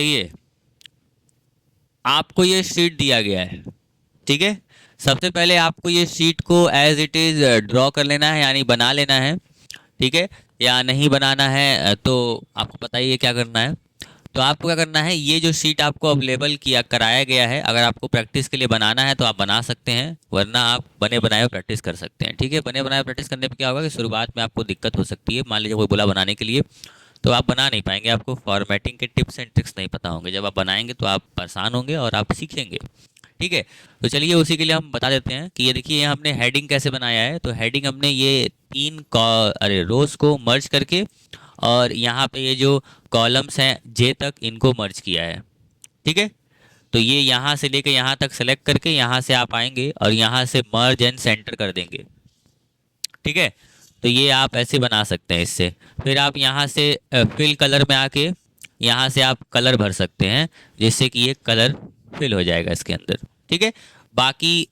देखिए आपको ये शीट दिया गया है, ठीक है। सबसे पहले आपको ये शीट को एज इट इज़ ड्रॉ कर लेना है, यानी बना लेना है, ठीक है। या नहीं बनाना है तो आपको पता ही है क्या करना है। तो आपको क्या करना है, ये जो शीट आपको अवेलेबल किया कराया गया है, अगर आपको प्रैक्टिस के लिए बनाना है तो आप बना सकते हैं, वरना आप बने बनाए प्रैक्टिस कर सकते हैं, ठीक है। बने बनाए प्रैक्टिस करने पे क्या होगा कि शुरुआत में आपको दिक्कत हो सकती है। मान लीजिए कोई बोला बनाने के लिए, तो आप बना नहीं पाएंगे, आपको फॉर्मेटिंग के टिप्स एंड ट्रिक्स नहीं पता होंगे। जब आप बनाएंगे तो आप परेशान होंगे और आप सीखेंगे, ठीक है। तो चलिए उसी के लिए हम बता देते हैं कि ये देखिए यहाँ हमने हेडिंग कैसे बनाया है। तो हेडिंग हमने ये अरे रोज को मर्ज करके और यहाँ पे ये जो कॉलम्स हैं जे तक इनको मर्ज किया है, ठीक है। तो ये यहाँ से लेके यहाँ तक सेलेक्ट करके यहाँ से आप आएंगे और यहाँ से मर्ज एंड सेंटर कर देंगे, ठीक है। तो ये आप ऐसे बना सकते हैं इससे। फिर आप यहाँ से फिल कलर में आके यहाँ से आप कलर भर सकते हैं, जिससे कि ये कलर फिल हो जाएगा इसके अंदर, ठीक है। बाकी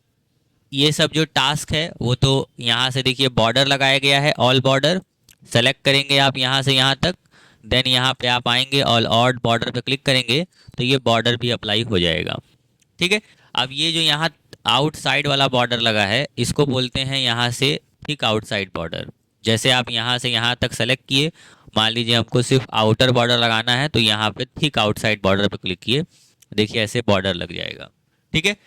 ये सब जो टास्क है वो तो यहाँ से देखिए बॉर्डर लगाया गया है, ऑल बॉर्डर सेलेक्ट करेंगे आप यहाँ से यहाँ तक। देन यहाँ पे आप आएंगे और ऑड बॉर्डर पे क्लिक करेंगे तो ये बॉर्डर भी अप्लाई हो जाएगा, ठीक है। अब ये जो यहाँ आउटसाइड वाला बॉर्डर लगा है इसको बोलते हैं यहाँ से थिक आउटसाइड बॉर्डर। जैसे आप यहाँ से यहाँ तक सेलेक्ट किए, मान लीजिए हमको सिर्फ आउटर बॉर्डर लगाना है तो यहाँ पे थिक आउटसाइड बॉर्डर पे क्लिक किए, देखिए ऐसे बॉर्डर लग जाएगा, ठीक है।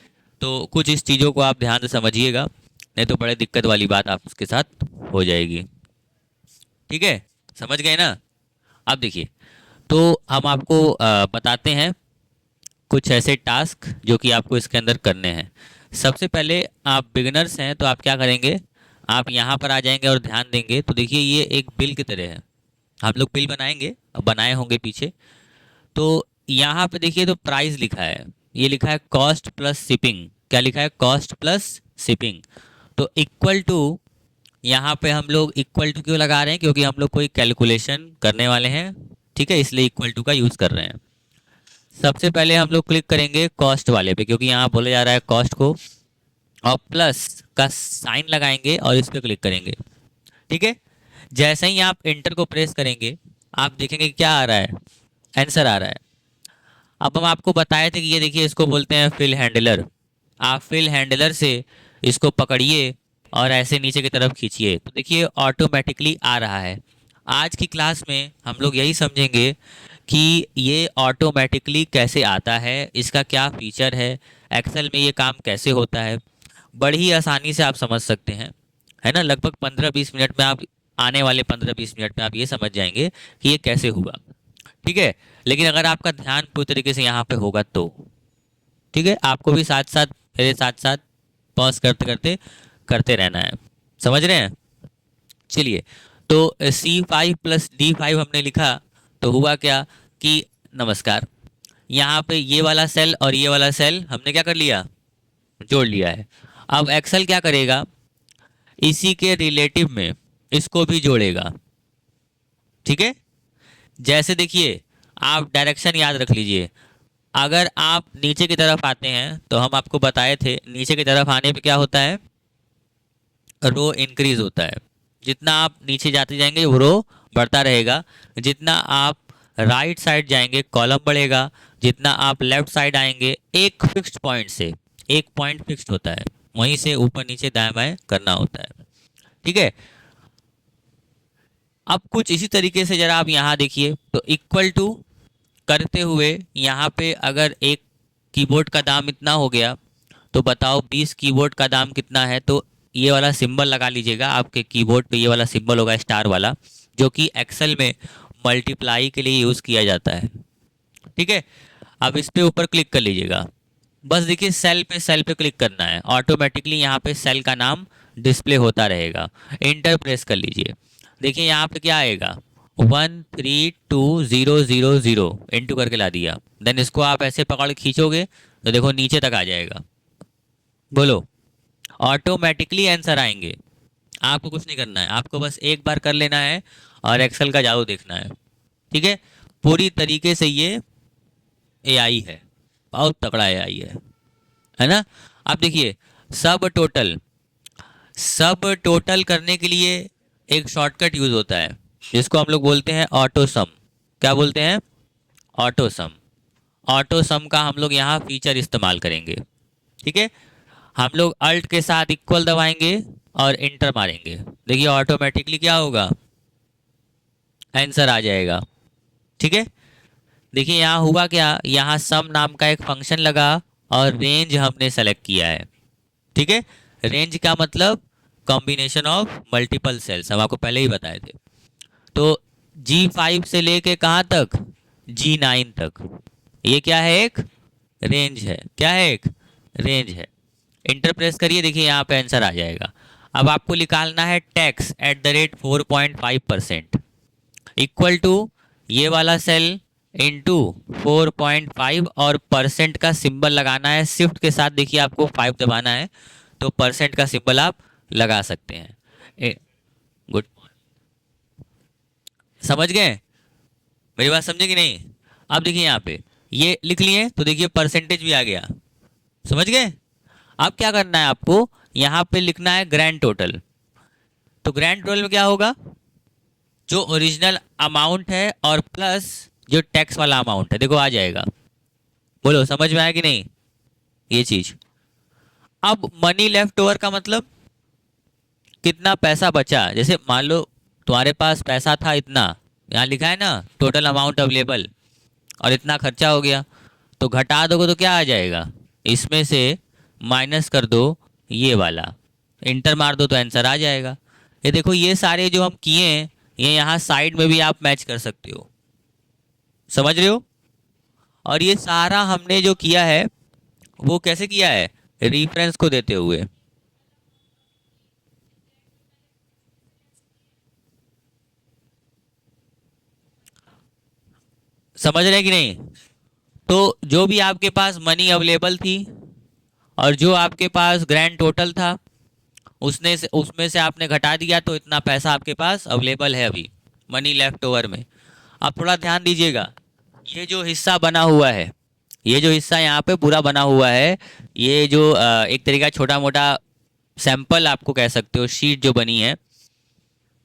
तो कुछ इस चीज़ों को आप ध्यान से समझिएगा, नहीं तो बड़े दिक्कत वाली बात आपके साथ हो जाएगी, ठीक है। समझ गए ना। अब देखिए तो हम आपको बताते हैं कुछ ऐसे टास्क जो कि आपको इसके अंदर करने हैं। सबसे पहले आप बिगिनर्स हैं तो आप क्या करेंगे, आप यहाँ पर आ जाएंगे और ध्यान देंगे तो देखिए ये एक बिल की तरह है। हम लोग बिल बनाएंगे, बनाए होंगे पीछे। तो यहाँ पे देखिए तो प्राइस लिखा है, ये लिखा है कॉस्ट प्लस शिपिंग। क्या लिखा है, कॉस्ट प्लस शिपिंग। तो इक्वल टू, यहाँ पे हम लोग इक्वल टू क्यों लगा रहे हैं, क्योंकि हम लोग कोई कैलकुलेशन करने वाले हैं, ठीक है, इसलिए इक्वल टू का यूज़ कर रहे हैं। सबसे पहले हम लोग क्लिक करेंगे कॉस्ट वाले पे, क्योंकि यहाँ बोला जा रहा है कॉस्ट को, और प्लस का साइन लगाएंगे और इस पर क्लिक करेंगे, ठीक है। जैसे ही आप इंटर को प्रेस करेंगे आप देखेंगे क्या आ रहा है, आंसर आ रहा है। अब हम आपको बताए थे कि ये देखिए इसको बोलते हैं फिल हैंडलर। आप फिल हैंडलर से इसको पकड़िए और ऐसे नीचे की तरफ खींचिए तो देखिए ऑटोमेटिकली आ रहा है। आज की क्लास में हम लोग यही समझेंगे कि ये ऑटोमेटिकली कैसे आता है, इसका क्या फीचर एक्सेल में ये काम कैसे होता है। बड़ी ही आसानी से आप समझ सकते हैं, है ना। लगभग 15-20 मिनट में आप, आने वाले 15-20 मिनट में आप ये समझ जाएंगे कि ये कैसे हुआ, ठीक है। लेकिन अगर आपका ध्यान पूरी तरीके से यहाँ पे होगा तो, ठीक है, आपको भी साथ साथ मेरे साथ साथ पॉज करते करते करते रहना है, समझ रहे हैं। चलिए तो C5 प्लस D5 हमने लिखा तो हुआ क्या कि नमस्कार, यहाँ पे ये वाला सेल और ये वाला सेल हमने क्या कर लिया, जोड़ लिया है। अब एक्सेल क्या करेगा, इसी के रिलेटिव में इसको भी जोड़ेगा, ठीक है। जैसे देखिए आप डायरेक्शन याद रख लीजिए, अगर आप नीचे की तरफ आते हैं तो हम आपको बताए थे नीचे की तरफ आने पे क्या होता है, रो इंक्रीज होता है। जितना आप नीचे जाते जाएंगे वो रो बढ़ता रहेगा, जितना आप राइट साइड जाएंगे कॉलम बढ़ेगा, जितना आप लेफ्ट साइड आएंगे एक फिक्स्ड पॉइंट से, एक पॉइंट फिक्स्ड होता है, वहीं से ऊपर नीचे दाएं बाएं करना होता है, ठीक है। अब कुछ इसी तरीके से जरा आप यहाँ देखिए तो इक्वल टू करते हुए यहाँ पे अगर एक कीबोर्ड का दाम इतना हो गया तो बताओ 20 कीबोर्ड का दाम कितना है। तो ये वाला सिंबल लगा लीजिएगा, आपके कीबोर्ड पे ये वाला सिंबल होगा स्टार वाला, जो कि एक्सेल में मल्टीप्लाई के लिए यूज़ किया जाता है, ठीक है। अब इस पे ऊपर क्लिक कर लीजिएगा, बस देखिए सेल पे क्लिक करना है, ऑटोमेटिकली यहाँ पे सेल का नाम डिस्प्ले होता रहेगा। इंटर प्रेस कर लीजिए, देखिए यहाँ पे क्या आएगा 132,000 इंटू करके ला दिया। देन इसको आप ऐसे पकड़ के खींचोगे तो देखो नीचे तक आ जाएगा, बोलो ऑटोमेटिकली आंसर आएंगे। आपको कुछ नहीं करना है, आपको बस एक बार कर लेना है और एक्सेल का जादू देखना है, ठीक है। पूरी तरीके से ये एआई है, बहुत तगड़ा एआई है ना। अब देखिए सब टोटल करने के लिए एक शॉर्टकट यूज होता है जिसको हम लोग बोलते हैं ऑटो सम। क्या बोलते हैं, ऑटो सम, ऑटो सम का हम लोग यहाँ फीचर इस्तेमाल करेंगे। ठीक है, हम लोग अल्ट के साथ इक्वल दबाएंगे और इंटर मारेंगे। देखिए ऑटोमेटिकली क्या होगा, आंसर आ जाएगा। ठीक है, देखिए यहाँ हुआ क्या, यहाँ सम नाम का एक फंक्शन लगा और रेंज हमने सेलेक्ट किया है। ठीक है, रेंज का मतलब कॉम्बिनेशन ऑफ मल्टीपल सेल्स, हम आपको पहले ही बताए थे। तो G5 से लेके कहाँ तक, G9 तक, ये क्या है, एक रेंज है। क्या है, एक रेंज है। इंटर प्रेस करिए, देखिए यहाँ पे आंसर आ जाएगा। अब आपको निकालना है tax at the rate 4.5% equal to ये वाला सेल इंटू 4.5 और परसेंट का सिंबल लगाना है शिफ्ट के साथ। देखिए आपको 5 दबाना है तो परसेंट का सिंबल आप लगा सकते हैं। गुड, समझ गए, मेरी बात समझे कि नहीं। अब देखिए यहाँ पे ये लिख लिए तो देखिए परसेंटेज भी आ गया, समझ गए। अब क्या करना है आपको, यहाँ पे लिखना है ग्रैंड टोटल। तो ग्रैंड टोटल में क्या होगा, जो ओरिजिनल अमाउंट है और प्लस जो टैक्स वाला अमाउंट है, देखो आ जाएगा। बोलो समझ में आया कि नहीं ये चीज। अब मनी लेफ्ट ओवर का मतलब कितना पैसा बचा। जैसे मान लो तुम्हारे पास पैसा था इतना, यहाँ लिखा है ना टोटल अमाउंट अवेलेबल, और इतना खर्चा हो गया, तो घटा दोगे तो क्या आ जाएगा, इसमें से माइनस कर दो ये वाला, इंटर मार दो तो आंसर आ जाएगा। ये देखो ये सारे जो हम किए हैं ये यहाँ साइड में भी आप मैच कर सकते हो, समझ रहे हो। और ये सारा हमने जो किया है वो कैसे किया है, रेफरेंस को देते हुए। समझ रहे हैं कि नहीं। तो जो भी आपके पास मनी अवेलेबल थी और जो आपके पास ग्रैंड टोटल था उसमें से आपने घटा दिया तो इतना पैसा आपके पास अवेलेबल है अभी मनी लेफ्ट ओवर में। आप थोड़ा ध्यान दीजिएगा, ये जो हिस्सा बना हुआ है, ये जो हिस्सा यहाँ पे पूरा बना हुआ है, ये जो एक तरीका छोटा मोटा सैंपल आपको कह सकते हो, शीट जो बनी है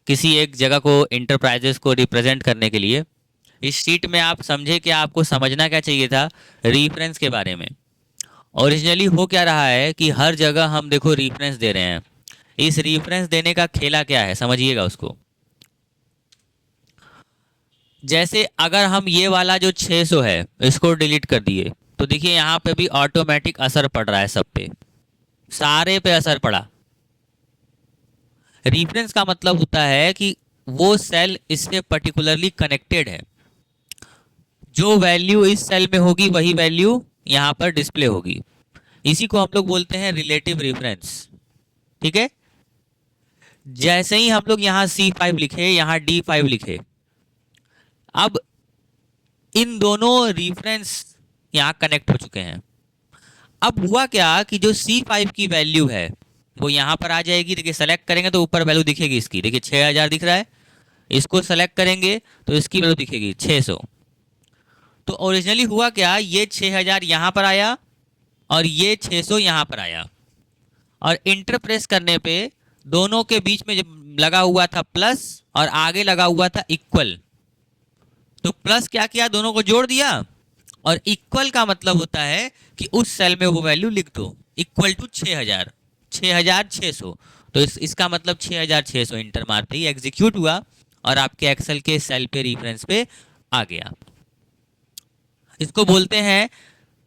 किसी एक जगह को इंटरप्राइजेस को रिप्रेजेंट करने के लिए। इस शीट में आप समझे कि आपको समझना क्या चाहिए था, रेफरेंस के बारे में। ओरिजिनली हो क्या रहा है कि हर जगह हम देखो रेफरेंस दे रहे हैं। इस रेफरेंस देने का खेला क्या है समझिएगा उसको। जैसे अगर हम ये वाला जो 600 है इसको डिलीट कर दिए तो देखिए यहाँ पे भी ऑटोमेटिक असर पड़ रहा है, सब पे, सारे पे असर पड़ा। रेफरेंस का मतलब होता है कि वो सेल इससे पर्टिकुलरली कनेक्टेड है, जो वैल्यू इस सेल में होगी वही वैल्यू यहाँ पर डिस्प्ले होगी। इसी को हम लोग बोलते हैं रिलेटिव रेफरेंस। ठीक है, जैसे ही हम लोग यहाँ C5 लिखे, यहाँ D5 लिखे, अब इन दोनों रेफरेंस यहाँ कनेक्ट हो चुके हैं। अब हुआ क्या कि जो C5 की वैल्यू है वो यहाँ पर आ जाएगी। देखिए सेलेक्ट करेंगे तो ऊपर वैल्यू दिखेगी इसकी, देखिए 6000 दिख रहा है। इसको सेलेक्ट करेंगे तो इसकी वैल्यू दिखेगी 600। तो ओरिजिनली हुआ क्या, ये 6000 यहाँ पर आया और ये 600 यहाँ पर आया, और इंटर प्रेस करने पे दोनों के बीच में जब लगा हुआ था प्लस और आगे लगा हुआ था इक्वल, तो प्लस क्या किया, दोनों को जोड़ दिया, और इक्वल का मतलब होता है कि उस सेल में वो वैल्यू लिख दो, इक्वल टू 6000, 6600। तो इसका मतलब 6600 इंटर मारते ही एग्जीक्यूट हुआ और आपके एक्सेल के सेल पे रेफरेंस पे आ गया। इसको बोलते हैं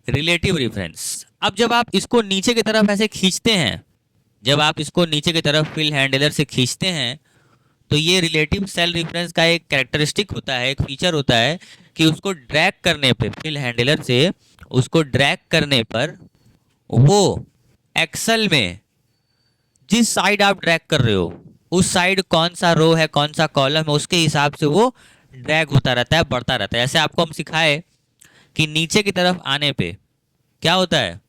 रिलेटिव रेफरेंस। अब जब आप इसको नीचे की तरफ ऐसे खींचते हैं, जब आप इसको नीचे की तरफ फिल हैंडलर से खींचते हैं तो ये रिलेटिव सेल रेफरेंस का एक कैरेक्टरिस्टिक होता है, एक फीचर होता है कि उसको ड्रैग करने पे, फिल हैंडलर से उसको ड्रैग करने पर वो एक्सेल में जिस साइड आप ड्रैग कर रहे हो उस साइड कौन सा रो है कौन सा कॉलम है उसके हिसाब से वो ड्रैग होता रहता है, बढ़ता रहता है। ऐसे आपको हम सिखाए कि नीचे की तरफ आने पे क्या होता है,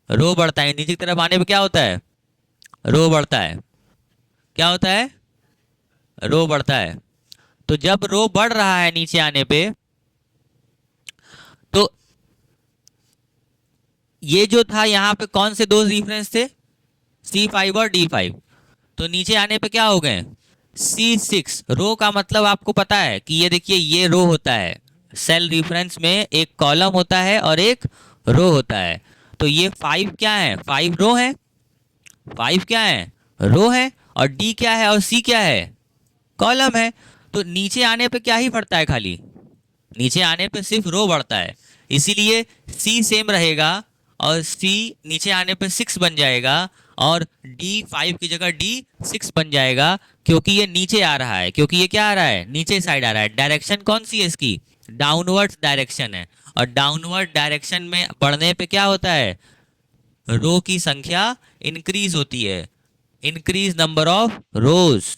रो बढ़ता है, नीचे की तरफ आने पे क्या होता है, रो बढ़ता है। क्या होता है, रो बढ़ता है। तो जब रो बढ़ रहा है नीचे आने पे, तो ये जो था यहाँ पे कौन से दो रेफरेंस थे, C5 और D5, तो नीचे आने पे क्या हो गए, C6 रो का मतलब आपको पता है कि ये देखिए ये रो होता है, सेल रेफरेंस में एक कॉलम होता है और एक रो होता है। तो ये 5 क्या है, 5 रो है, 5 क्या है, रो है, और D क्या है और C क्या है, कॉलम है। तो नीचे आने पे क्या ही बढ़ता है, खाली नीचे आने पे सिर्फ रो बढ़ता है, इसीलिए C सेम रहेगा और C नीचे आने पे 6 बन जाएगा और D 5 की जगह D 6 बन जाएगा, क्योंकि ये नीचे आ रहा है, क्योंकि ये क्या आ रहा है, नीचे साइड आ रहा है। डायरेक्शन कौन सी है इसकी, डाउनवर्ड डायरेक्शन है, और डाउनवर्ड डायरेक्शन में बढ़ने पे क्या होता है, रो की संख्या इंक्रीज होती है, इंक्रीज नंबर ऑफ रोज।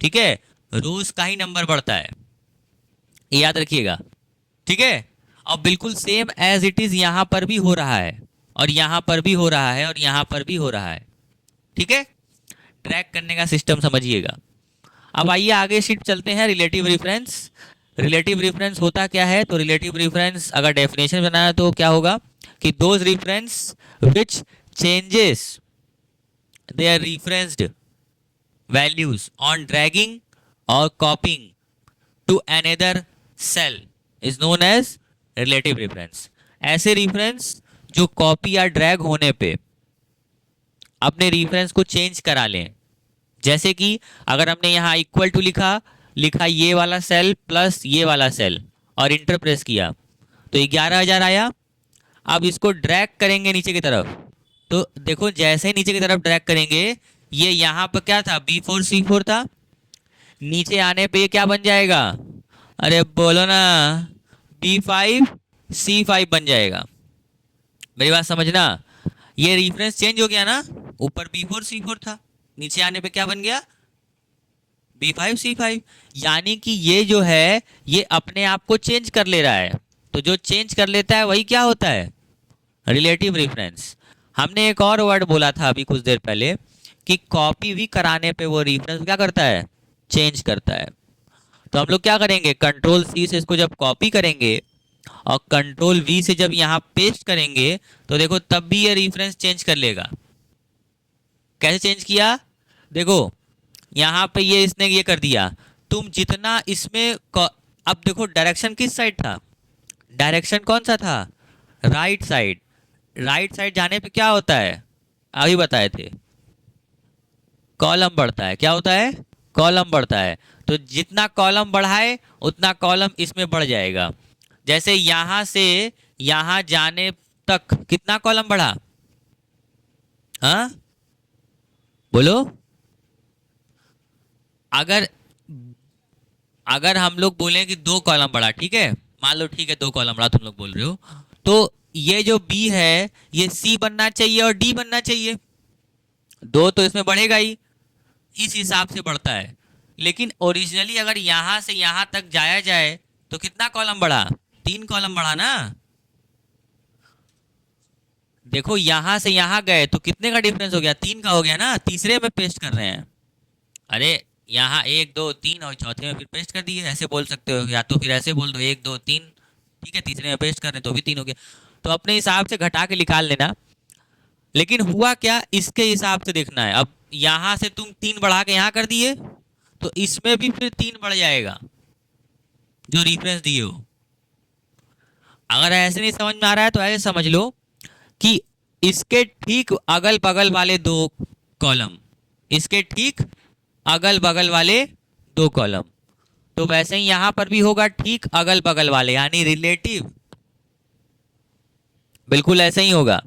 ठीक है, रोज का ही नंबर बढ़ता है, ये याद रखिएगा। ठीक है, और बिल्कुल सेम एज इट इज यहां पर भी हो रहा है, और यहां पर भी हो रहा है, और यहां पर भी हो रहा है। ठीक है, ट्रैक करने का सिस्टम समझिएगा। अब आइए आगे शीट चलते हैं, रिलेटिव रेफरेंस। रिलेटिव रेफरेंस होता क्या है, तो रिलेटिव रेफरेंस अगर डेफिनेशन बनाना तो क्या होगा कि those reference which changes their referenced values on dragging और copying to another cell is known as relative reference. ऐसे रेफरेंस जो कॉपी या ड्रैग होने पे अपने रेफरेंस को चेंज करा लें, जैसे कि अगर हमने यहाँ इक्वल टू लिखा लिखा ये वाला सेल प्लस ये वाला सेल और इंटर प्रेस किया तो 11,000 आया। अब इसको ड्रैग करेंगे नीचे की तरफ, तो देखो जैसे ही नीचे की तरफ ड्रैग करेंगे, ये यहाँ पर क्या था, B4C4 था, नीचे आने पे ये क्या बन जाएगा, अरे बोलो ना, B5C5 बन जाएगा। मेरी बात समझना, ये रेफरेंस चेंज हो गया ना, ऊपर B4C4 था, नीचे आने पे क्या बन गया, B5C5। यानी कि ये जो है ये अपने आप को चेंज कर ले रहा है, तो जो चेंज कर लेता है वही क्या होता है, रिलेटिव रेफरेंस। हमने एक और वर्ड बोला था अभी कुछ देर पहले कि कॉपी भी कराने पे वो रेफरेंस क्या करता है, चेंज करता है। तो हम लोग क्या करेंगे, कंट्रोल C से इसको जब कॉपी करेंगे और कंट्रोल V से जब यहाँ पेस्ट करेंगे, तो देखो तब भी ये रेफरेंस चेंज कर लेगा। कैसे चेंज किया, देखो यहाँ पे ये इसने ये कर दिया, तुम जितना इसमें अब देखो डायरेक्शन किस साइड था, डायरेक्शन कौन सा था, राइट साइड। राइट साइड जाने पे क्या होता है, अभी बताए थे, कॉलम बढ़ता है। क्या होता है, कॉलम बढ़ता है। तो जितना कॉलम बढ़ाए उतना कॉलम इसमें बढ़ जाएगा। जैसे यहां से यहां जाने तक कितना कॉलम बढ़ा, हाँ बोलो, अगर अगर हम लोग बोलें कि 2 कॉलम बढ़ा, ठीक है, मान लो ठीक है 2 कॉलम बढ़ा तुम लोग बोल रहे हो, तो ये जो B है ये C बनना चाहिए और D बनना चाहिए, 2 तो इसमें बढ़ेगा ही, इस हिसाब से बढ़ता है। लेकिन ओरिजिनली अगर यहां से यहां तक जाया जाए तो कितना कॉलम बढ़ा, 3 कॉलम बढ़ा ना। देखो यहां से यहां गए तो कितने का डिफरेंस हो गया, 3 का हो गया ना, तीसरे में पेस्ट कर रहे हैं। अरे यहाँ 1 2 3 और चौथे में फिर पेस्ट कर दिए, ऐसे बोल सकते हो, या तो फिर ऐसे बोल दो 1 2 3, ठीक है, तीसरे में पेस्ट कर रहे हैं तो भी 3 हो गया। तो अपने हिसाब से घटा के निकाल लेना। लेकिन हुआ क्या, इसके हिसाब से देखना है। अब यहां से तुम 3 बढ़ा के यहाँ कर दिए तो इसमें भी फिर 3 बढ़ जाएगा जो रेफरेंस दिए हो। अगर ऐसे नहीं समझ में आ रहा है तो ऐसे समझ लो कि इसके ठीक अगल बगल वाले 2 कॉलम, इसके ठीक अगल बगल वाले 2 कॉलम, तो वैसे ही यहां पर भी होगा ठीक अगल बगल वाले, यानी रिलेटिव, बिल्कुल ऐसे ही होगा।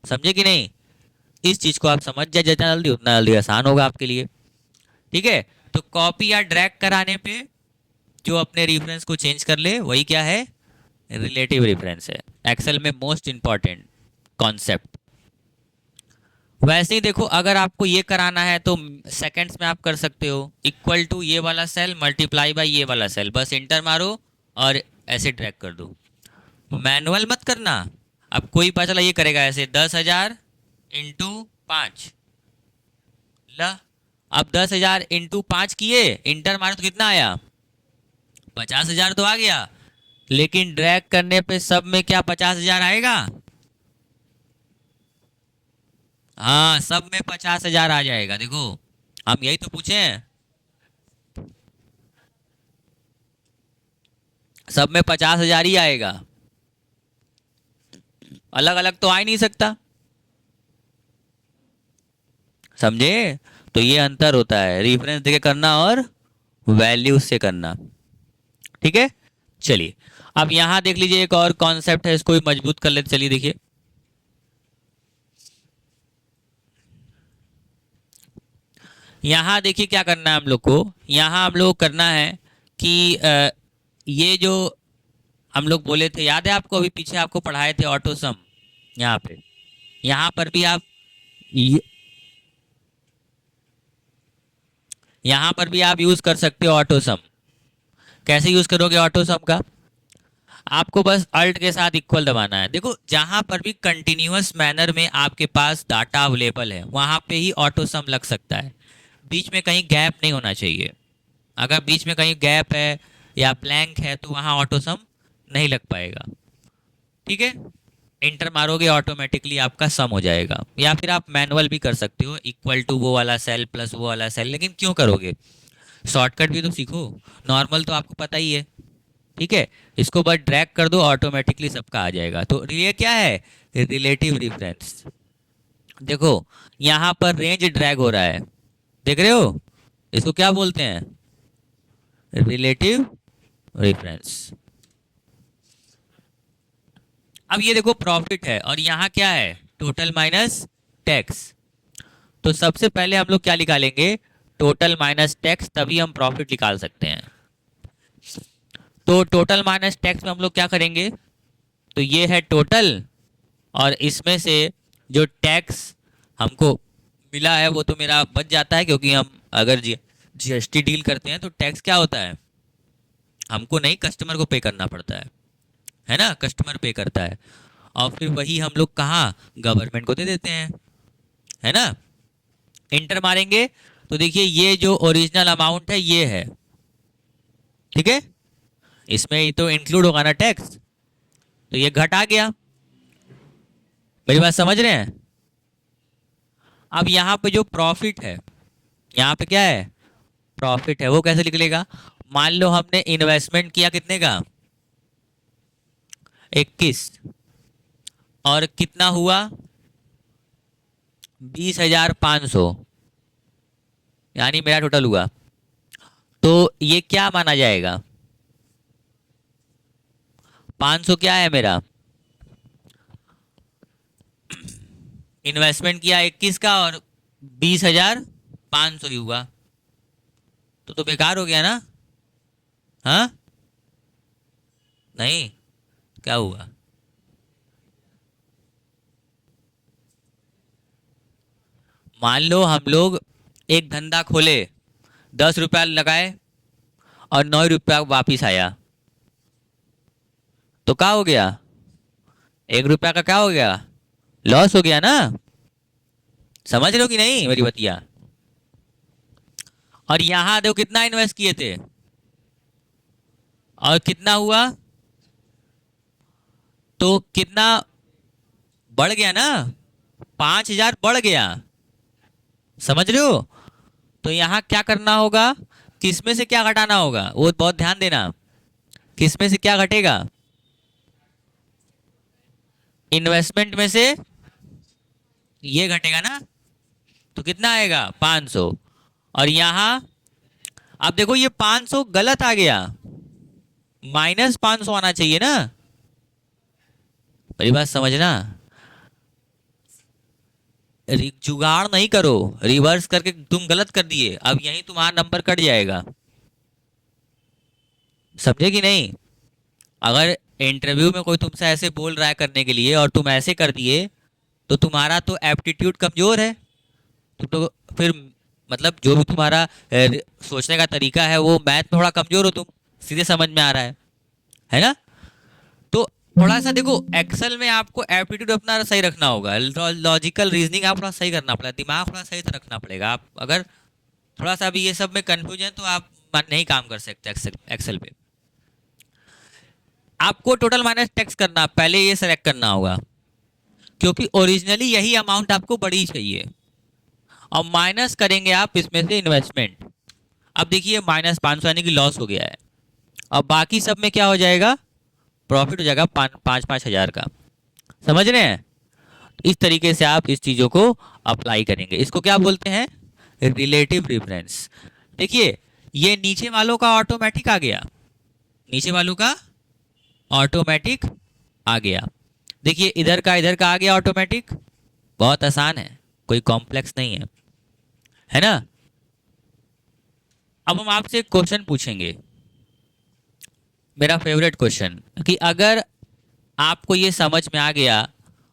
समझे कि नहीं, इस चीज को आप समझ जाए जितना जल्दी उतना जल्दी आसान होगा आपके लिए। ठीक है, तो कॉपी या ड्रैग कराने पे जो अपने रेफरेंस को चेंज कर ले वही क्या है, रिलेटिव रेफरेंस है। एक्सेल में मोस्ट इंपॉर्टेंट कॉन्सेप्ट। वैसे ही देखो अगर आपको ये कराना है तो सेकंड्स में आप कर सकते हो, इक्वल टू ये वाला सेल मल्टीप्लाई बाय ये वाला सेल, बस इंटर मारो और ऐसे ड्रैग कर दो, मैनुअल मत करना। अब कोई पता चला ये करेगा ऐसे 10,000 इंटू 5, ला अब 10,000 इंटू 5 किए, इंटर मारे तो कितना आया, 50,000 तो आ गया। लेकिन ड्रैग करने पे सब में क्या 50,000 आएगा, हाँ सब में 50,000 आ जाएगा। देखो हम यही तो पूछे हैं, सब में 50,000 ही आएगा, अलग अलग तो आ ही नहीं सकता, समझे? तो ये अंतर होता है रेफरेंस देके करना और वैल्यू से करना। ठीक है, चलिए अब यहां देख लीजिए, एक और कॉन्सेप्ट है, इसको भी मजबूत कर लेते, चलिए देखिए। यहां देखिए क्या करना है हम लोग को, यहां हम लोग को करना है कि ये जो हम लोग बोले थे, याद है आपको, अभी पीछे आपको पढ़ाए थे ऑटो सम, यहाँ पे, यहाँ पर भी आप यहाँ पर भी आप यूज कर सकते हो ऑटो सम। कैसे यूज करोगे ऑटो सम का? आपको बस अल्ट के साथ इक्वल दबाना है। देखो जहां पर भी कंटिन्यूअस मैनर में आपके पास डाटा अवेलेबल है वहां पे ही ऑटो सम लग सकता है, बीच में कहीं गैप नहीं होना चाहिए। अगर बीच में कहीं गैप है या ब्लैंक है तो वहां ऑटो सम नहीं लग पाएगा। ठीक है, इंटर मारोगे ऑटोमेटिकली आपका सम हो जाएगा, या फिर आप मैनुअल भी कर सकते हो, इक्वल टू वो वाला सेल प्लस वो वाला सेल, लेकिन क्यों करोगे, शॉर्टकट भी तो सीखो, नॉर्मल तो आपको पता ही है। ठीक है, इसको बस ड्रैग कर दो, ऑटोमेटिकली सबका आ जाएगा। तो ये क्या है, रिलेटिव रेफरेंस। देखो यहाँ पर रेंज ड्रैग हो रहा है, देख रहे हो, इसको क्या बोलते हैं, रिलेटिव रेफरेंस। अब ये देखो प्रॉफिट है और यहाँ क्या है, टोटल माइनस टैक्स। तो सबसे पहले हम लोग क्या निकालेंगे, टोटल माइनस टैक्स, तभी हम प्रॉफिट निकाल सकते हैं। तो टोटल माइनस टैक्स में हम लोग क्या करेंगे, तो ये है टोटल, और इसमें से जो टैक्स हमको मिला है वो तो मेरा बच जाता है, क्योंकि हम अगर जीएसटी डील करते हैं तो टैक्स क्या होता है, हमको नहीं कस्टमर को पे करना पड़ता है ना, कस्टमर पे करता है, और फिर वही हम लोग कहाँ, गवर्नमेंट को दे देते हैं, है ना। इंटर मारेंगे तो देखिए ये जो ओरिजिनल अमाउंट है ये है, ठीक है, इसमें ही तो इंक्लूड होगा ना टैक्स, तो ये घट आ गया। मेरी बात समझ रहे हैं? अब यहाँ पे जो प्रॉफिट है, यहाँ पे क्या है, प्रॉफिट है, वो कैसे निकलेगा, मान लो हमने इन्वेस्टमेंट किया कितने का, 21, और कितना हुआ, 20,500, यानी मेरा टोटल हुआ। तो ये क्या माना जाएगा, 500 क्या है मेरा, इन्वेस्टमेंट किया 21 का और 20,500 ही हुआ, तो बेकार हो गया ना। हाँ, नहीं, क्या हुआ, मान लो हम लोग एक धंधा खोले, 10 रुपया लगाए और 9 रुपया वापिस आया, तो क्या हो गया, 1 रुपया का क्या हो गया, लॉस हो गया ना। समझ रहे हो कि नहीं मेरी बतिया? और यहां देखो कितना इन्वेस्ट किए थे और कितना हुआ, तो कितना बढ़ गया ना, 5,000 बढ़ गया, समझ रहे हो। तो यहाँ क्या करना होगा, किसमें से क्या घटाना होगा, वो बहुत ध्यान देना, किसमें से क्या घटेगा, इन्वेस्टमेंट में से ये घटेगा ना, तो कितना आएगा, 500। और यहाँ अब देखो ये 500 गलत आ गया, -500 आना चाहिए ना, मेरी बात समझना, जुगाड़ नहीं करो, रिवर्स करके तुम गलत कर दिए, अब यही तुम्हारा नंबर कट जाएगा, समझे कि नहीं। अगर इंटरव्यू में कोई तुमसे ऐसे बोल रहा है करने के लिए और तुम ऐसे कर दिए, तो तुम्हारा तो एप्टीट्यूड कमजोर है, तो फिर मतलब जो भी तुम्हारा सोचने का तरीका है वो मैथ में थोड़ा कमजोर हो तुम, सीधे समझ में आ रहा है ना। तो थोड़ा सा देखो एक्सेल में आपको एप्टीट्यूड अपना सही रखना होगा, लॉजिकल रीजनिंग आप थोड़ा सही करना पड़ेगा, दिमाग थोड़ा सही से रखना पड़ेगा। आप अगर थोड़ा सा भी ये सब में कंफ्यूजन तो आप नहीं काम कर सकते एक्सेल पे। आपको टोटल माइनस टैक्स करना, पहले ये सेलेक्ट करना होगा, क्योंकि ओरिजिनली यही अमाउंट आपको बड़ी चाहिए, और माइनस करेंगे आप इसमें से इन्वेस्टमेंट। अब देखिए -500 यानी कि लॉस हो गया है, और बाकी सब में क्या हो जाएगा, प्रॉफिट हो जाएगा 5-5 हज़ार का। समझ रहे हैं? इस तरीके से आप इस चीज़ों को अप्लाई करेंगे। इसको क्या बोलते हैं, रिलेटिव रेफरेंस। देखिए ये नीचे वालों का ऑटोमेटिक आ गया, नीचे वालों का ऑटोमेटिक आ गया। देखिए इधर का आ गया ऑटोमेटिक। बहुत आसान है, कोई कॉम्प्लेक्स नहीं है ना। अब हम आपसे एक क्वेश्चन पूछेंगे, मेरा फेवरेट क्वेश्चन, कि अगर आपको ये समझ में आ गया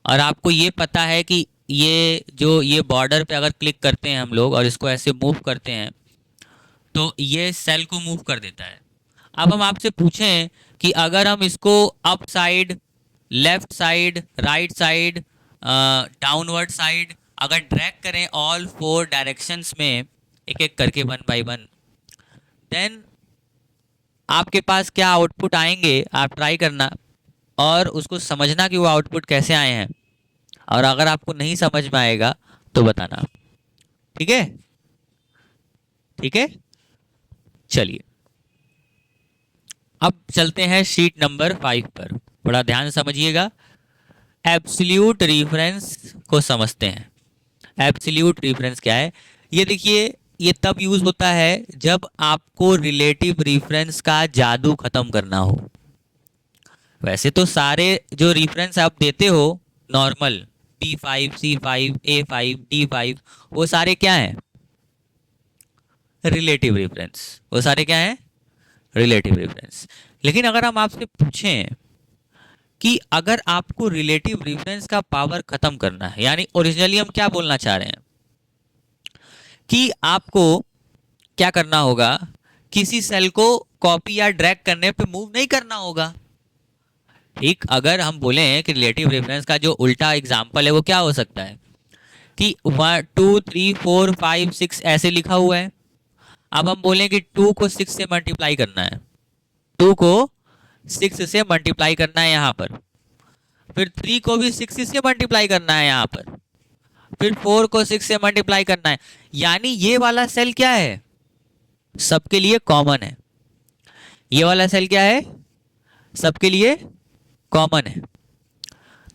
और आपको ये पता है कि ये जो ये बॉर्डर पे अगर क्लिक करते हैं हम लोग और इसको ऐसे मूव करते हैं तो ये सेल को मूव कर देता है। अब हम आपसे पूछें कि अगर हम इसको up side, left side, right side, downward side अगर ड्रैग करें ऑल 4 डायरेक्शंस में एक एक करके 1 बाय 1, देन आपके पास क्या आउटपुट आएंगे, आप ट्राई करना और उसको समझना कि वो आउटपुट कैसे आए हैं। और अगर आपको नहीं समझ में आएगा तो बताना। ठीक है, ठीक है, चलिए अब चलते हैं शीट नंबर 5 पर। बड़ा ध्यान से समझिएगा, एब्सोल्यूट रेफरेंस को समझते हैं। एब्सोल्यूट रेफरेंस क्या है, ये देखिए ये तब यूज होता है जब आपको रिलेटिव रेफरेंस का जादू खत्म करना हो। वैसे तो सारे जो रेफरेंस आप देते हो normal P5, C5, A5, D5, वो सारे क्या हैं, रिलेटिव रेफरेंस। वो सारे क्या हैं, रिलेटिव रेफरेंस। लेकिन अगर हम आपसे पूछें कि अगर आपको रिलेटिव रेफरेंस का पावर खत्म करना है, यानी ओरिजिनली हम क्या बोलना चाह रहे हैं कि आपको क्या करना होगा, किसी सेल को कॉपी या ड्रैग करने पे मूव नहीं करना होगा। ठीक, अगर हम बोलें कि रिलेटिव रेफरेंस का जो उल्टा एग्जाम्पल है वो क्या हो सकता है कि 1 2 3 4 5 6 ऐसे लिखा हुआ है। अब हम बोलें कि 2 को 6 से मल्टीप्लाई करना है, 2 को 6 से मल्टीप्लाई करना है यहाँ पर, फिर 3 को भी 6 से मल्टीप्लाई करना है यहाँ पर, फिर 4 को 6 से मल्टीप्लाई करना है। यानी ये वाला सेल क्या है, सबके लिए कॉमन है। ये वाला सेल क्या है, सबके लिए कॉमन है।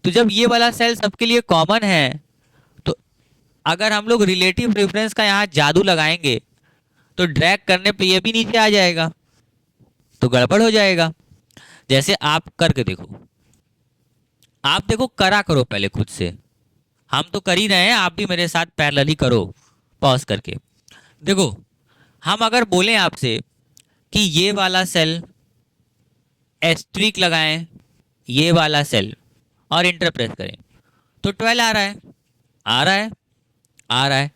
तो जब ये वाला सेल सबके लिए कॉमन है तो अगर हम लोग रिलेटिव रेफरेंस का यहाँ जादू लगाएंगे तो ड्रैग करने पे ये भी नीचे आ जाएगा, तो गड़बड़ हो जाएगा। जैसे आप करके देखो, आप देखो करा करो पहले खुद से, हम तो कर ही रहे हैं, आप भी मेरे साथ पैरेलली करो पॉज करके। देखो हम अगर बोलें आपसे कि ये वाला सेल एस्ट्रिक लगाएं, ये वाला सेल और इंटर प्रेस करें तो 12 आ रहा है, आ रहा है, आ रहा है।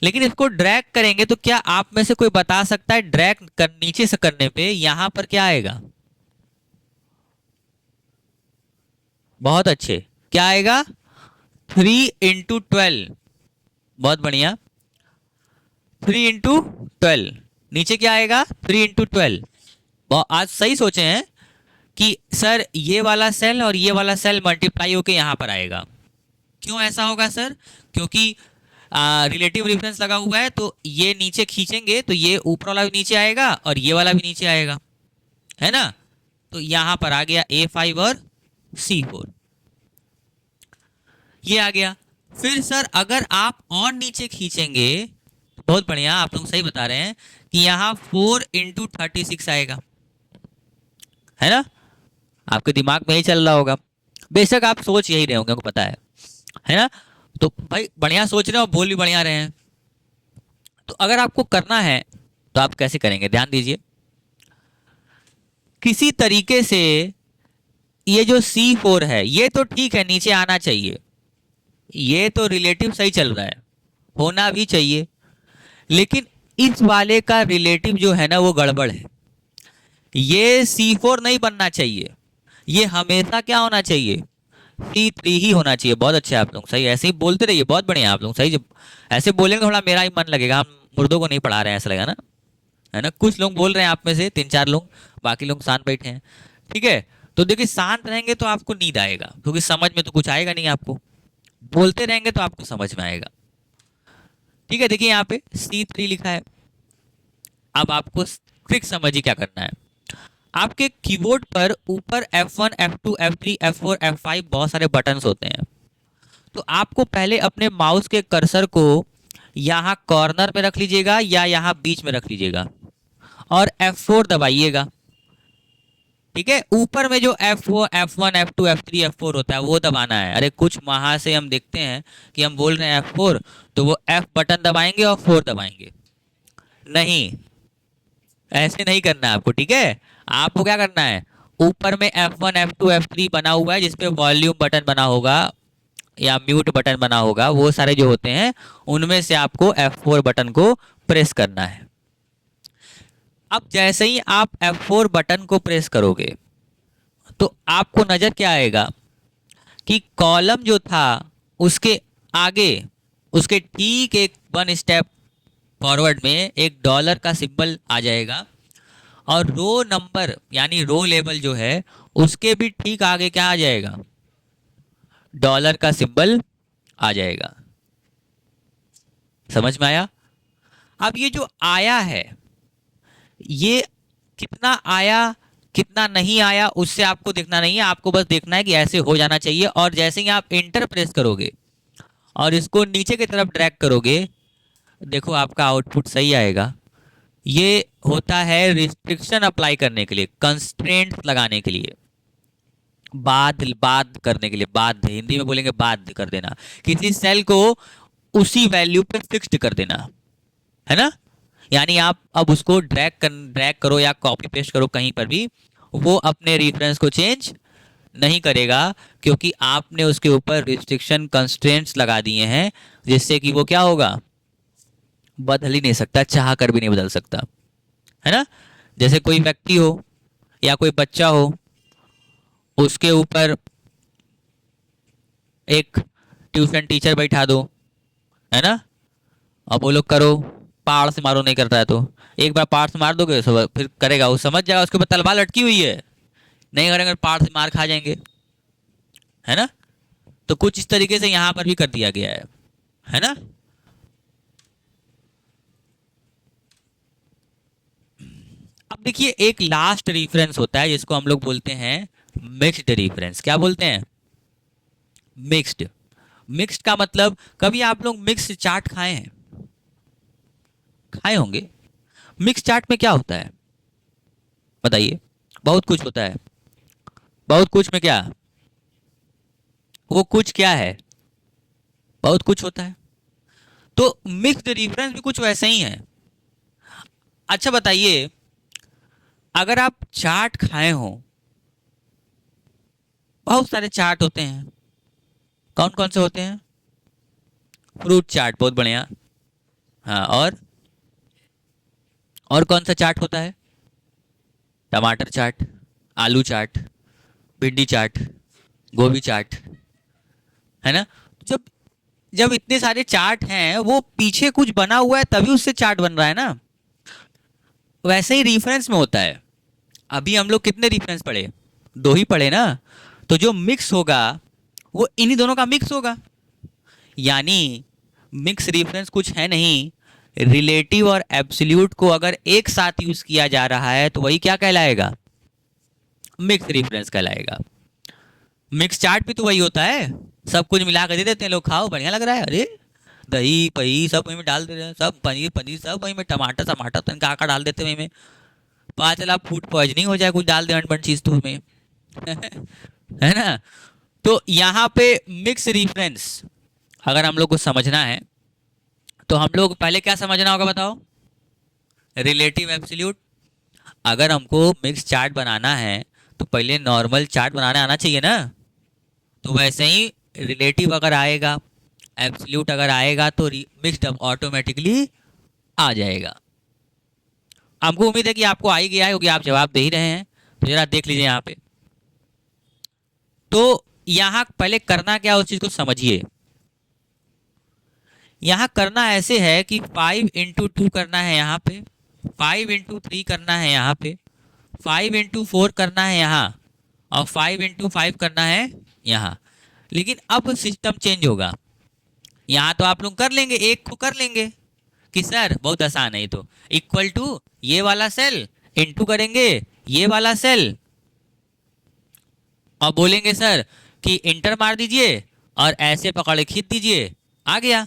लेकिन इसको ड्रैग करेंगे तो क्या आप में से कोई बता सकता है ड्रैग नीचे से करने पे यहां पर क्या आएगा, बहुत अच्छे, क्या आएगा 3 × 12, बहुत बढ़िया, 3 × 12, नीचे क्या आएगा 3 × 12। आज सही सोचे हैं कि सर ये वाला सेल और ये वाला सेल मल्टीप्लाई होके यहाँ पर आएगा। क्यों ऐसा होगा सर, क्योंकि रिलेटिव रेफरेंस लगा हुआ है तो ये नीचे खींचेंगे तो ये ऊपर वाला भी नीचे आएगा और ये वाला भी नीचे आएगा, है ना। तो यहाँ पर आ गया A5 और C4, ये आ गया। फिर सर अगर आप और नीचे खींचेंगे, बहुत बढ़िया, आप लोग सही बता रहे हैं कि यहाँ 4 × 36 आएगा, है ना। आपके दिमाग में ही चल रहा होगा, बेशक आप सोच यही रहे होंगे, आपको पता है ना। तो भाई बढ़िया सोच रहे हो, बोल भी बढ़िया रहे हैं। तो अगर आपको करना है तो आप कैसे करेंगे, ध्यान दीजिए। किसी तरीके से ये जो C4 है ये तो ठीक है, नीचे आना चाहिए, ये तो रिलेटिव सही चल रहा है, होना भी चाहिए। लेकिन इस वाले का रिलेटिव जो है ना वो गड़बड़ है, ये C4 नहीं बनना चाहिए, ये हमेशा क्या होना चाहिए, C3 ही होना चाहिए। बहुत अच्छे आप लोग, सही, ऐसे ही बोलते रहिए, बहुत बढ़िया आप लोग, सही। जब ऐसे बोलेंगे थोड़ा मेरा ही मन लगेगा, हम मुर्दों को नहीं पढ़ा रहे हैं ऐसा लगेगा ना, है ना। कुछ लोग बोल रहे हैं आप में से 3-4 लोग, बाकी लोग शांत बैठे हैं, ठीक है। तो देखिए शांत रहेंगे तो आपको नींद आएगा, क्योंकि समझ में तो कुछ आएगा नहीं आपको, बोलते रहेंगे तो आपको समझ में आएगा, ठीक है। देखिए यहाँ पे C3 लिखा है। अब आपको ट्रिक समझिए क्या करना है। आपके कीबोर्ड पर ऊपर F1 F2 F3 F4 F5 बहुत सारे बटन्स होते हैं। तो आपको पहले अपने माउस के कर्सर को यहाँ कॉर्नर में रख लीजिएगा या यहाँ बीच में रख लीजिएगा और F4 दबाइएगा। ठीक है, ऊपर में जो F4 F1 F2 F3 F4 होता है वो दबाना है। अरे कुछ वहां से हम देखते हैं कि हम बोल रहे हैं F4 तो वो F बटन दबाएंगे और 4 दबाएंगे। नहीं, ऐसे नहीं करना है आपको। ठीक है, आपको क्या करना है, ऊपर में F1 F2 F3 बना हुआ है जिसपे वॉल्यूम बटन बना होगा या म्यूट बटन बना होगा, वो सारे जो होते हैं उनमें से आपको F4 बटन को प्रेस करना है। अब जैसे ही आप F4 बटन को प्रेस करोगे तो आपको नजर क्या आएगा कि कॉलम जो था उसके आगे, उसके ठीक एक 1 स्टेप फॉरवर्ड में एक डॉलर का सिंबल आ जाएगा और रो नंबर यानी रो लेवल जो है उसके भी ठीक आगे क्या आ जाएगा, डॉलर का सिंबल आ जाएगा। समझ में आया? अब ये जो आया है ये कितना आया कितना नहीं आया उससे आपको देखना नहीं है, आपको बस देखना है कि ऐसे हो जाना चाहिए। और जैसे ही आप एंटर प्रेस करोगे और इसको नीचे की तरफ ड्रैग करोगे, देखो आपका आउटपुट सही आएगा। ये होता है रिस्ट्रिक्शन अप्लाई करने के लिए, कंस्ट्रेंट लगाने के लिए, बाध करने के लिए, बाध हिंदी में बोलेंगे बाध कर देना, किसी सेल को उसी वैल्यू पे फिक्स्ड कर देना, है ना। यानी आप अब उसको ड्रैग करो या कॉपी पेस्ट करो कहीं पर भी, वो अपने रेफरेंस को चेंज नहीं करेगा क्योंकि आपने उसके ऊपर रिस्ट्रिक्शन कंस्ट्रेंट्स लगा दिए हैं, जिससे कि वो क्या होगा, बदल ही नहीं सकता, चाह कर भी नहीं बदल सकता, है ना। जैसे कोई व्यक्ति हो या कोई बच्चा हो, उसके ऊपर एक ट्यूशन टीचर बैठा दो, है ना, अब बोलो करो, पहाड़ से मारो, नहीं करता है तो एक बार पहाड़ से मार दोगे तो फिर करेगा, वो समझ जाएगा उसके ऊपर तलवार लटकी हुई है, नहीं करेंगे पहाड़ से मार खा जाएंगे, है ना। तो कुछ इस तरीके से यहां पर भी कर दिया गया है ना। अब देखिए एक लास्ट रेफरेंस होता है जिसको हम लोग बोलते हैं मिक्स्ड रेफरेंस। क्या बोलते हैं? मिक्स्ड। मिक्स्ड का मतलब, कभी आप लोग मिक्स्ड चाट खाए हैं? खाए होंगे। मिक्स चाट में क्या होता है बताइए? बहुत कुछ होता है। बहुत कुछ में क्या, वो कुछ क्या है, बहुत कुछ होता है। तो मिक्स्ड रेफरेंस भी कुछ वैसे ही है। अच्छा बताइए, अगर आप चाट खाए हो, बहुत सारे चाट होते हैं, कौन कौन से होते हैं? फ्रूट चाट, बहुत बढ़िया। हाँ, और कौन सा चाट होता है? टमाटर चाट, आलू चाट, भिंडी चाट, गोभी चाट, है ना। जब जब इतने सारे चाट हैं, वो पीछे कुछ बना हुआ है तभी उससे चाट बन रहा है ना। वैसे ही रेफरेंस में होता है। अभी हम लोग कितने रेफरेंस पढ़े? 2 ही पढ़े ना। तो जो मिक्स होगा वो इन्हीं दोनों का मिक्स होगा। यानी मिक्स रेफरेंस कुछ है नहीं, रिलेटिव और एब्सोल्यूट को अगर एक साथ यूज किया जा रहा है तो वही क्या कहलाएगा? मिक्स रेफरेंस कहलाएगा। मिक्स चाट भी तो वही होता है, सब कुछ मिला कर दे देते हैं लोग, खाओ बढ़िया लग रहा है, अरे दही पही सब वहीं में डाल दे रहे हैं, सब पनीर पनीर सब वहीं में, टमाटर टमाटर तनका आका डाल देते हैं वहीं में, पता चला फूड पॉइजनिंग हो जाए कुछ डाल दे अनबन चीज तो में है ना। तो यहाँ पे मिक्स रेफरेंस अगर हम लोग को समझना है तो हम लोग पहले क्या समझना होगा बताओ? Relative absolute. अगर हमको मिक्स चार्ट बनाना है तो पहले नॉर्मल चार्ट बनाना आना चाहिए ना। तो वैसे ही रिलेटिव अगर आएगा, एब्सोल्यूट अगर आएगा तो मिक्स्ड ऑटोमेटिकली आ जाएगा। हमको उम्मीद है कि आपको आ ही गया है क्योंकि आप जवाब दे ही रहे हैं। तो जरा देख लीजिए यहाँ पे। तो यहाँ पहले करना क्या, उस चीज को समझिए। यहाँ करना ऐसे है कि 5 इंटू 2 करना है यहाँ पे, 5 इंटू 3 करना है यहाँ पे, 5 इंटू 4 करना है यहाँ, और 5 इंटू 5 करना है यहाँ। लेकिन अब सिस्टम चेंज होगा। यहाँ तो आप लोग कर लेंगे, एक को कर लेंगे कि सर बहुत आसान है ये तो, इक्वल टू ये वाला सेल इंटू करेंगे ये वाला सेल, और बोलेंगे सर कि इंटर मार दीजिए और ऐसे पकड़ के खींच दीजिए, आ गया।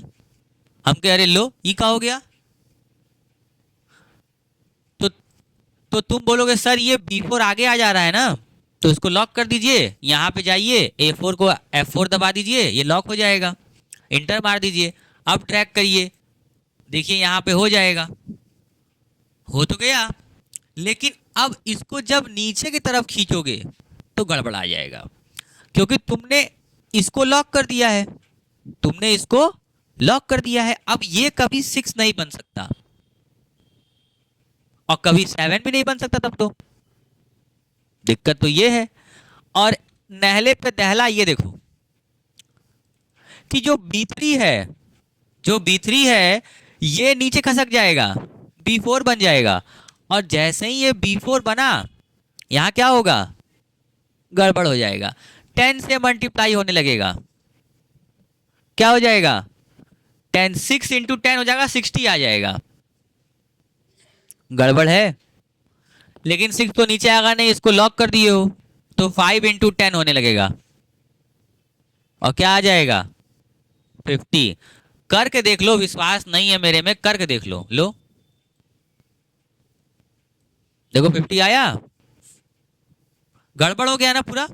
हम कह अरे लो ये क्या हो गया। तो तो तुम बोलोगे सर ये B4 आगे आ जा रहा है ना, तो इसको लॉक कर दीजिए, यहाँ पे जाइए A4 को F4 दबा दीजिए, ये लॉक हो जाएगा। इंटर मार दीजिए, अब ट्रैक करिए, देखिए यहाँ पे हो जाएगा, हो तो गया। लेकिन अब इसको जब नीचे की तरफ खींचोगे तो गड़बड़ आ जाएगा, क्योंकि तुमने इसको लॉक कर दिया है, तुमने इसको लॉक कर दिया है। अब ये कभी 6 नहीं बन सकता और कभी 7 भी नहीं बन सकता, तब तो दिक्कत तो ये है। और नहले पे दहला ये देखो कि जो B3 है, जो B3 है ये नीचे खसक जाएगा, B4 बन जाएगा। और जैसे ही ये B4 बना, यहां क्या होगा, गड़बड़ हो जाएगा, 10 से मल्टीप्लाई होने लगेगा, क्या हो जाएगा 10, 6 इंटू 10 हो जाएगा, 60 आ जाएगा, गड़बड़ है। लेकिन 6 तो नीचे आएगा नहीं, इसको लॉक कर दिए हो, तो 5 इंटू 10 होने लगेगा और क्या आ जाएगा 50। करके देख लो, विश्वास नहीं है मेरे में, करके देख लो, लो देखो 50 आया, गड़बड़ हो गया ना पूरा।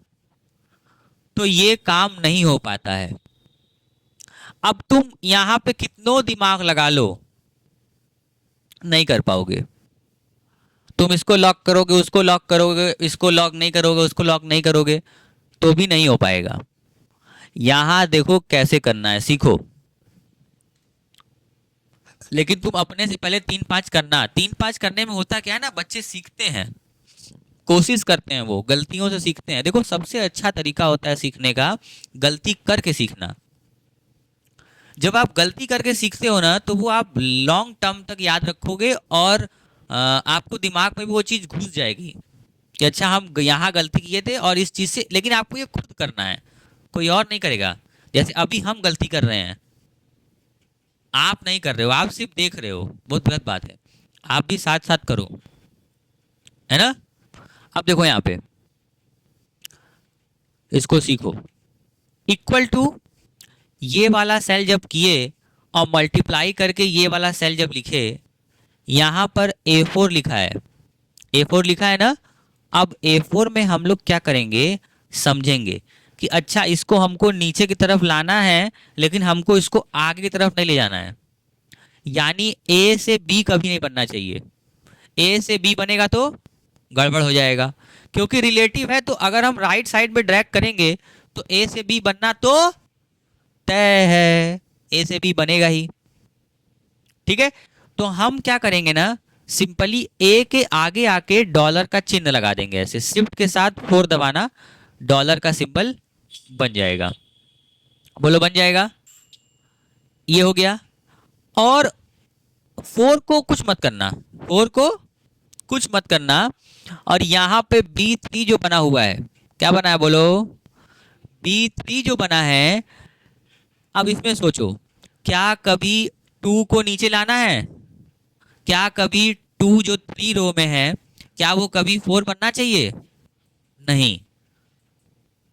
तो ये काम नहीं हो पाता है। अब तुम यहां पे कितनों दिमाग लगा लो, नहीं कर पाओगे। तुम इसको लॉक करोगे, उसको लॉक करोगे, इसको लॉक नहीं करोगे, उसको लॉक नहीं करोगे, तो भी नहीं हो पाएगा। यहां देखो कैसे करना है, सीखो। लेकिन तुम अपने से पहले 3-5 करना। 3-5 करने में होता क्या है ना, बच्चे सीखते हैं, कोशिश करते हैं, वो गलतियों से सीखते हैं। देखो सबसे अच्छा तरीका होता है सीखने का, गलती करके सीखना। जब आप गलती करके सीखते हो ना, तो वो आप लॉन्ग टर्म तक याद रखोगे और आपको दिमाग में भी वो चीज़ घुस जाएगी कि अच्छा हम यहाँ गलती किए थे और इस चीज़ से, लेकिन आपको ये खुद करना है, कोई और नहीं करेगा। जैसे अभी हम गलती कर रहे हैं, आप नहीं कर रहे हो, आप सिर्फ देख रहे हो, बहुत गलत बात है। आप भी साथ साथ करो, है ना। अब देखो यहाँ पे, इसको सीखो। इक्वल टू ये वाला सेल जब किए और मल्टीप्लाई करके ये वाला सेल जब लिखे, यहाँ पर A4 लिखा है, A4 लिखा है ना। अब A4 में हम लोग क्या करेंगे, समझेंगे कि अच्छा इसको हमको नीचे की तरफ लाना है, लेकिन हमको इसको आगे की तरफ नहीं ले जाना है। यानी A से B कभी नहीं बनना चाहिए। A से B बनेगा तो गड़बड़ हो जाएगा, क्योंकि रिलेटिव है। तो अगर हम राइट साइड में ड्रैग करेंगे तो A से B बनना तो तय है, A से B बनेगा ही, ठीक है। तो हम क्या करेंगे ना, सिंपली A के आगे आके डॉलर का चिन्ह लगा देंगे, ऐसे शिफ्ट के साथ 4 दबाना, डॉलर का सिंबल बन जाएगा। बोलो बन जाएगा, ये हो गया। और 4 को कुछ मत करना, 4 को कुछ मत करना। और यहाँ पे B3 जो बना हुआ है, क्या बना है बोलो, B3 जो बना है। अब इसमें सोचो, क्या कभी 2 को नीचे लाना है, क्या कभी 2 जो 3 रो में है, क्या वो कभी 4 बनना चाहिए, नहीं।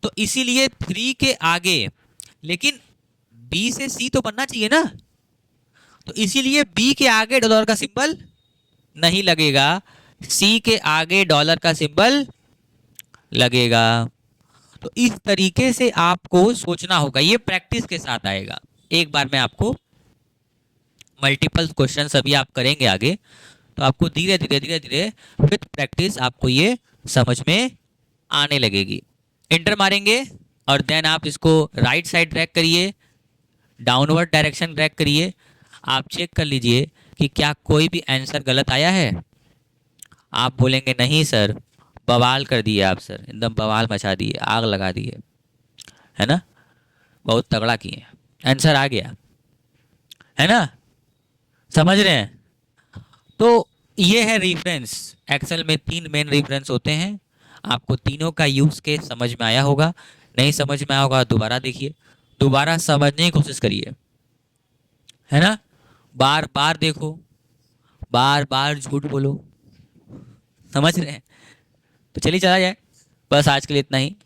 तो इसीलिए 3 के आगे, लेकिन B से C तो बनना चाहिए ना, तो इसीलिए B के आगे डॉलर का सिंबल नहीं लगेगा, C के आगे डॉलर का सिंबल लगेगा। तो इस तरीके से आपको सोचना होगा, ये प्रैक्टिस के साथ आएगा। एक बार में आपको मल्टीपल क्वेश्चन अभी आप करेंगे आगे, तो आपको धीरे धीरे धीरे धीरे विथ प्रैक्टिस आपको ये समझ में आने लगेगी। इंटर मारेंगे और देन आप इसको राइट साइड ड्रैग करिए, डाउनवर्ड डायरेक्शन ड्रैग करिए। आप चेक कर लीजिए कि क्या कोई भी आंसर गलत आया है। आप बोलेंगे नहीं सर, बवाल कर दिए आप सर, एकदम बवाल मचा दिए, आग लगा दिए, है ना, बहुत तगड़ा किए, आंसर आ गया, है ना, समझ रहे हैं। तो ये है रेफरेंस। एक्सेल में 3 मेन रेफरेंस होते हैं, आपको तीनों का यूज केस समझ में आया होगा। नहीं समझ में आया होगा दोबारा देखिए, दोबारा समझने की कोशिश करिए, है ना। बार बार देखो, बार बार झूठ बोलो, समझ रहे हैं। तो चलिए चला जाए, बस आज के लिए इतना ही।